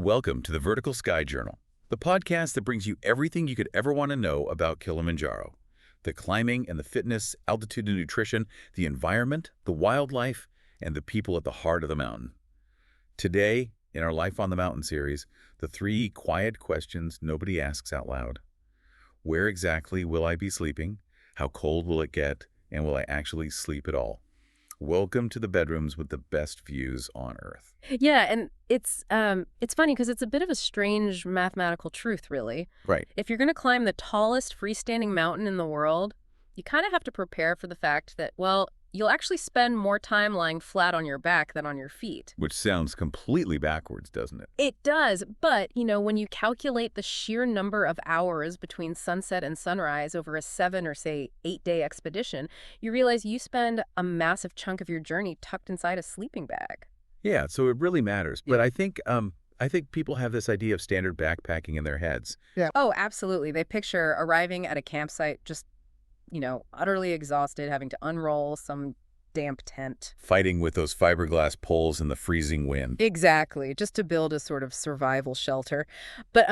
Welcome to the Vertical Sky Journal, the podcast that brings you everything you could ever want to know about Kilimanjaro. The climbing and the fitness, altitude and nutrition, the environment, the wildlife, and the people at the heart of the mountain. Today, in our Life on the Mountain series, the 3 quiet questions nobody asks out loud. Where exactly will I be sleeping? How cold will it get? And will I actually sleep at all? Welcome to the bedrooms with the best views on Earth. Yeah, and it's funny because it's a bit of a strange mathematical truth, really. Right. If you're going to climb the tallest freestanding mountain in the world, you kind of have to prepare for the fact that, well, you'll actually spend more time lying flat on your back than on your feet. Which sounds completely backwards, doesn't it? It does, but, when you calculate the sheer number of hours between sunset and sunrise over a 7 or, say, 8-day expedition, you realize you spend a massive chunk of your journey tucked inside a sleeping bag. Yeah, so it really matters. But I think people have this idea of standard backpacking in their heads. Yeah. Oh, absolutely. They picture arriving at a campsite just utterly exhausted, having to unroll some damp tent. Fighting with those fiberglass poles in the freezing wind. Exactly, just to build a sort of survival shelter. But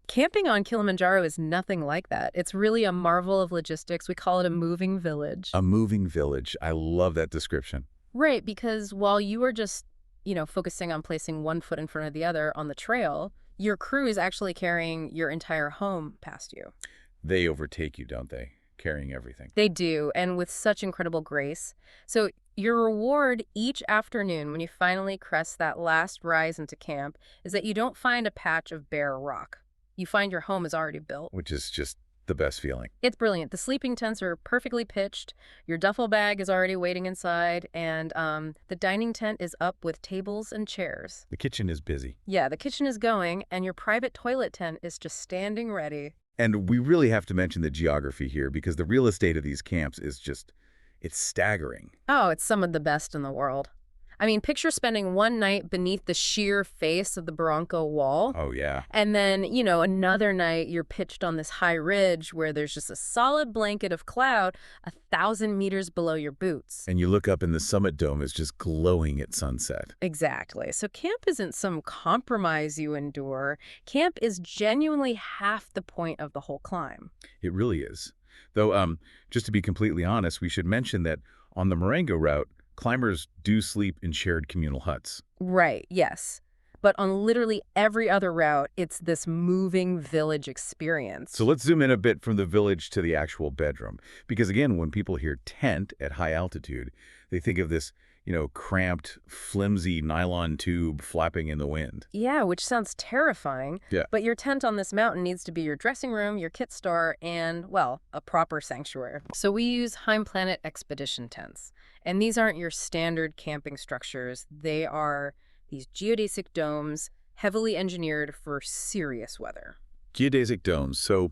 camping on Kilimanjaro is nothing like that. It's really a marvel of logistics. We call it a moving village. A moving village. I love that description. Right, because while you are just, focusing on placing one foot in front of the other on the trail, your crew is actually carrying your entire home past you. They overtake you, don't they? Carrying everything. They do, and with such incredible grace. So your reward each afternoon when you finally crest that last rise into camp is that you don't find a patch of bare rock. You find your home is already built. Which is just the best feeling. It's brilliant. The sleeping tents are perfectly pitched, your duffel bag is already waiting inside, and the dining tent is up with tables and chairs. The kitchen is busy. Yeah, the kitchen is going, and your private toilet tent is just standing ready. And we really have to mention the geography here because the real estate of these camps is it's staggering. Oh, it's some of the best in the world. I mean, picture spending one night beneath the sheer face of the Barranco Wall. Oh, yeah. And then, another night you're pitched on this high ridge where there's just a solid blanket of cloud 1,000 meters below your boots. And you look up and the summit dome is just glowing at sunset. Exactly. So camp isn't some compromise you endure. Camp is genuinely half the point of the whole climb. It really is. Though, just to be completely honest, we should mention that on the Marengo route, climbers do sleep in shared communal huts. Right, yes. But on literally every other route, it's this moving village experience. So let's zoom in a bit from the village to the actual bedroom. Because again, when people hear tent at high altitude, they think of this, cramped, flimsy nylon tube flapping in the wind. Yeah, which sounds terrifying. Yeah. But your tent on this mountain needs to be your dressing room, your kit store, and, well, a proper sanctuary. So we use Heim Planet expedition tents. And these aren't your standard camping structures. They are these geodesic domes, heavily engineered for serious weather. Geodesic domes. So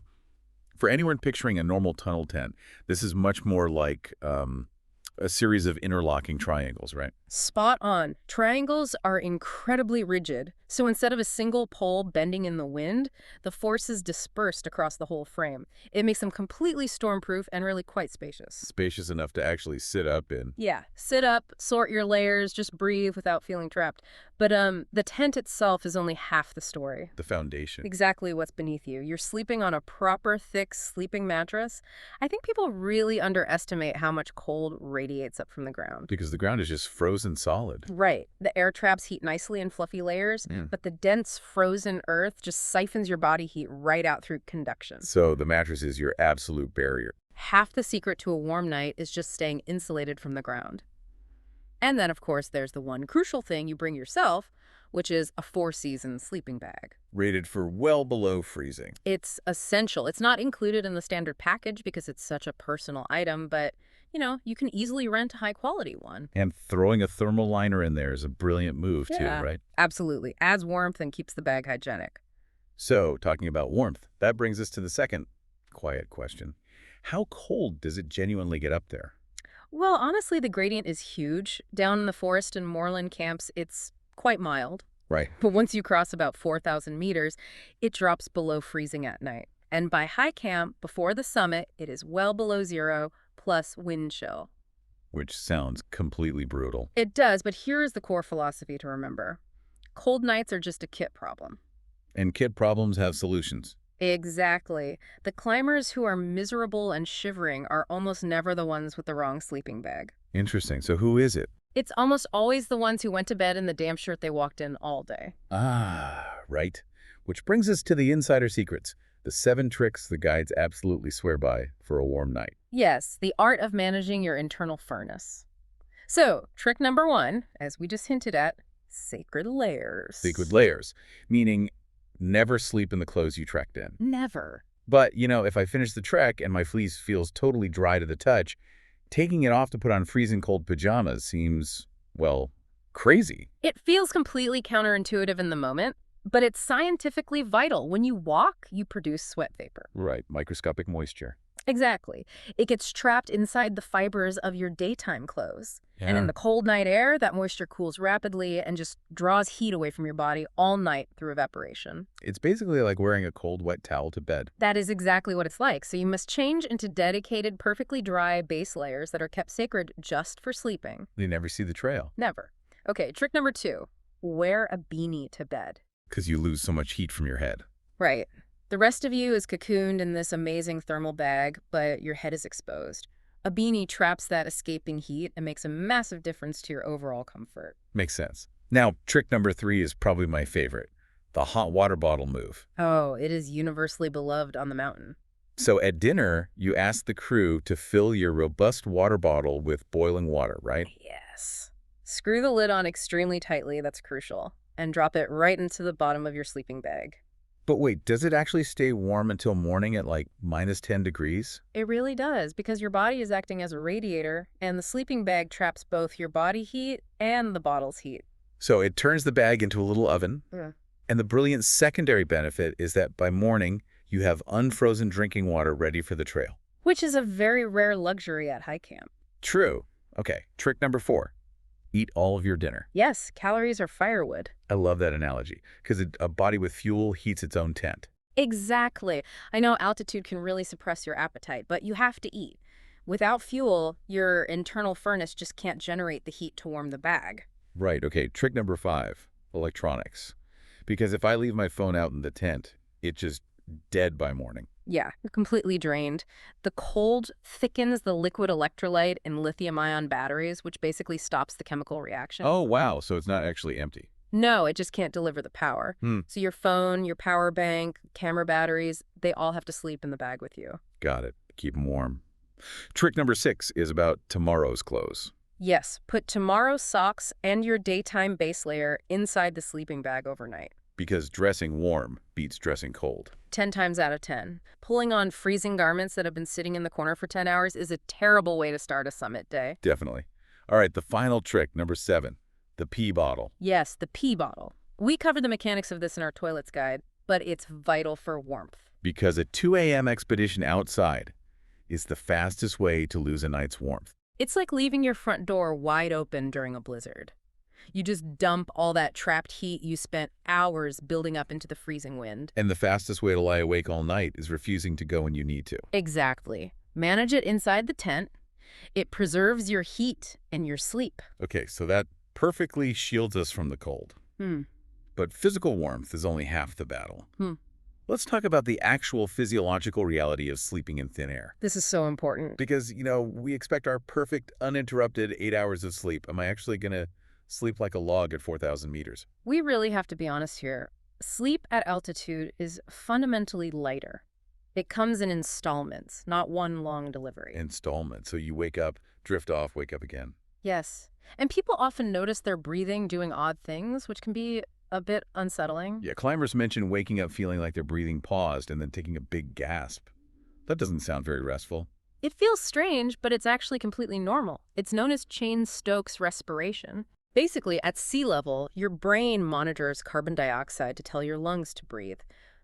for anyone picturing a normal tunnel tent, this is much more like a series of interlocking triangles, right? Spot on. Triangles are incredibly rigid, so instead of a single pole bending in the wind, the force is dispersed across the whole frame. It makes them completely stormproof and really quite spacious. Spacious enough to actually sit up in. Yeah, sit up, sort your layers, just breathe without feeling trapped. But the tent itself is only half the story. The foundation. Exactly what's beneath you. You're sleeping on a proper, thick sleeping mattress. I think people really underestimate how much cold radiates up from the ground. Because the ground is just frozen solid. Right. The air traps heat nicely in fluffy layers, but the dense frozen earth just siphons your body heat right out through conduction. So the mattress is your absolute barrier. Half the secret to a warm night is just staying insulated from the ground. And then, of course, there's the one crucial thing you bring yourself, which is a 4-season sleeping bag. Rated for well below freezing. It's essential. It's not included in the standard package because it's such a personal item, but, you can easily rent a high-quality one. And throwing a thermal liner in there is a brilliant move, too, right? Absolutely. Adds warmth and keeps the bag hygienic. So, talking about warmth, that brings us to the second quiet question. How cold does it genuinely get up there? Well, honestly, the gradient is huge. Down in the forest and moorland camps, it's quite mild. Right. But once you cross about 4,000 meters, it drops below freezing at night. And by high camp, before the summit, it is well below zero, plus wind chill. Which sounds completely brutal. It does, but here is the core philosophy to remember. Cold nights are just a kit problem. And kit problems have solutions. Exactly. The climbers who are miserable and shivering are almost never the ones with the wrong sleeping bag. Interesting. So who is it? It's almost always the ones who went to bed in the damn shirt they walked in all day. Ah, right. Which brings us to the insider secrets, the 7 tricks the guides absolutely swear by for a warm night. Yes, the art of managing your internal furnace. So, trick number 1, as we just hinted at, sacred layers. Sacred layers, meaning never sleep in the clothes you trekked in. Never. But, if I finish the trek and my fleece feels totally dry to the touch, taking it off to put on freezing cold pajamas seems, well, crazy. It feels completely counterintuitive in the moment, but it's scientifically vital. When you walk, you produce sweat vapor. Right, microscopic moisture. Exactly. It gets trapped inside the fibers of your daytime clothes. Yeah. And in the cold night air, that moisture cools rapidly and just draws heat away from your body all night through evaporation. It's basically like wearing a cold, wet towel to bed. That is exactly what it's like. So you must change into dedicated, perfectly dry base layers that are kept sacred just for sleeping. You never see the trail. Never. Okay, trick number 2. Wear a beanie to bed. Because you lose so much heat from your head. Right. The rest of you is cocooned in this amazing thermal bag, but your head is exposed. A beanie traps that escaping heat and makes a massive difference to your overall comfort. Makes sense. Now, trick number 3 is probably my favorite, the hot water bottle move. Oh, it is universally beloved on the mountain. So at dinner, you ask the crew to fill your robust water bottle with boiling water, right? Yes. Screw the lid on extremely tightly, that's crucial, and drop it right into the bottom of your sleeping bag. But wait, does it actually stay warm until morning at like -10 degrees? It really does, because your body is acting as a radiator, and the sleeping bag traps both your body heat and the bottle's heat. So it turns the bag into a little oven. Yeah. And the brilliant secondary benefit is that by morning, you have unfrozen drinking water ready for the trail. Which is a very rare luxury at high camp. True. Okay, trick number 4. Eat all of your dinner. Yes, calories are firewood. I love that analogy, because a body with fuel heats its own tent. Exactly. I know altitude can really suppress your appetite, but you have to eat. Without fuel, your internal furnace just can't generate the heat to warm the bag. Right, okay, trick number 5, electronics. Because if I leave my phone out in the tent, it's just dead by morning. Yeah, you're completely drained. The cold thickens the liquid electrolyte in lithium-ion batteries, which basically stops the chemical reaction. Oh, wow, so it's not actually empty. No, it just can't deliver the power. So your phone, your power bank, camera batteries, they all have to sleep in the bag with you. Got it. Keep them warm. Trick number 6 is about tomorrow's clothes. Yes, put tomorrow's socks and your daytime base layer inside the sleeping bag overnight. Because dressing warm beats dressing cold. 10 times out of 10. Pulling on freezing garments that have been sitting in the corner for 10 hours is a terrible way to start a summit day. Definitely. All right, the final trick, number 7, the pee bottle. Yes, the pee bottle. We covered the mechanics of this in our toilets guide, but it's vital for warmth. Because a 2 a.m. expedition outside is the fastest way to lose a night's warmth. It's like leaving your front door wide open during a blizzard. You just dump all that trapped heat you spent hours building up into the freezing wind. And the fastest way to lie awake all night is refusing to go when you need to. Exactly. Manage it inside the tent. It preserves your heat and your sleep. Okay, so that perfectly shields us from the cold. But physical warmth is only half the battle. Let's talk about the actual physiological reality of sleeping in thin air. This is so important. Because, we expect our perfect, uninterrupted 8 hours of sleep. Am I actually going to sleep like a log at 4,000 meters? We really have to be honest here. Sleep at altitude is fundamentally lighter. It comes in installments, not one long delivery. Installment. So you wake up, drift off, wake up again. Yes. And people often notice their breathing doing odd things, which can be a bit unsettling. Yeah, climbers mention waking up feeling like their breathing paused and then taking a big gasp. That doesn't sound very restful. It feels strange, but it's actually completely normal. It's known as Cheyne-Stokes respiration. Basically, at sea level, your brain monitors carbon dioxide to tell your lungs to breathe.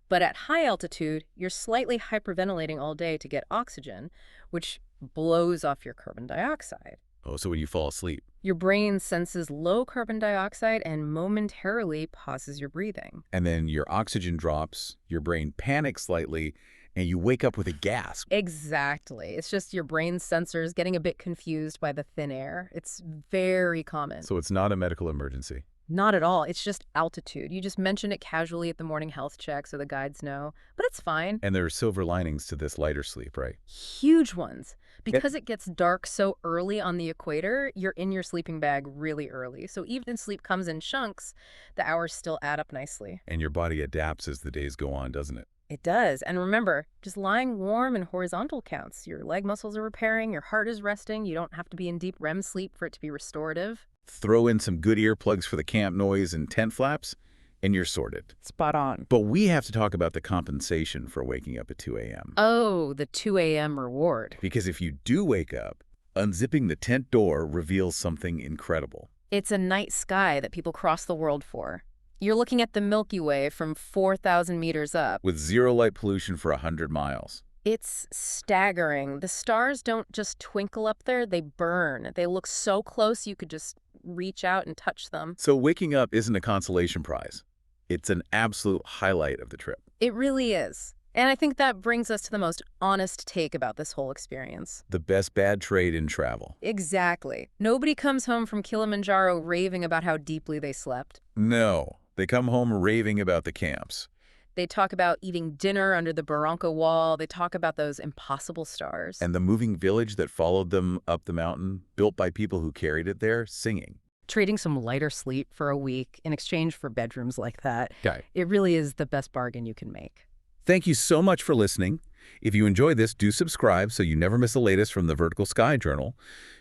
But at high altitude, you're slightly hyperventilating all day to get oxygen, which blows off your carbon dioxide. Oh, so when you fall asleep. Your brain senses low carbon dioxide and momentarily pauses your breathing. And then your oxygen drops, your brain panics slightly, and you wake up with a gasp. Exactly. It's just your brain's sensors getting a bit confused by the thin air. It's very common. So it's not a medical emergency. Not at all. It's just altitude. You just mention it casually at the morning health check so the guides know. But it's fine. And there are silver linings to this lighter sleep, right? Huge ones. Yep. Because it gets dark so early on the equator, you're in your sleeping bag really early. So even if sleep comes in chunks, the hours still add up nicely. And your body adapts as the days go on, doesn't it? It does. And remember, just lying warm and horizontal counts. Your leg muscles are repairing, your heart is resting. You don't have to be in deep REM sleep for it to be restorative. Throw in some good earplugs for the camp noise and tent flaps, and you're sorted. Spot on. But we have to talk about the compensation for waking up at 2 a.m. Oh, the 2 a.m. reward. Because if you do wake up, unzipping the tent door reveals something incredible. It's a night sky that people cross the world for. You're looking at the Milky Way from 4,000 meters up. With zero light pollution for 100 miles. It's staggering. The stars don't just twinkle up there, they burn. They look so close you could just reach out and touch them. So waking up isn't a consolation prize. It's an absolute highlight of the trip. It really is. And I think that brings us to the most honest take about this whole experience. The best bad trade in travel. Exactly. Nobody comes home from Kilimanjaro raving about how deeply they slept. No, they come home raving about the camps. They talk about eating dinner under the Barranco Wall. They talk about those impossible stars. And the moving village that followed them up the mountain, built by people who carried it there, singing. Trading some lighter sleep for a week in exchange for bedrooms like that. Okay. It really is the best bargain you can make. Thank you so much for listening. If you enjoy this, do subscribe so you never miss the latest from the Vertical Sky Journal.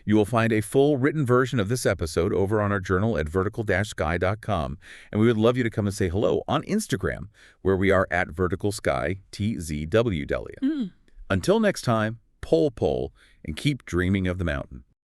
You will find a full written version of this episode over on our journal at vertical-sky.com. And we would love you to come and say hello on Instagram, where we are at Vertical Sky TZWW. Until next time, pole, and keep dreaming of the mountain.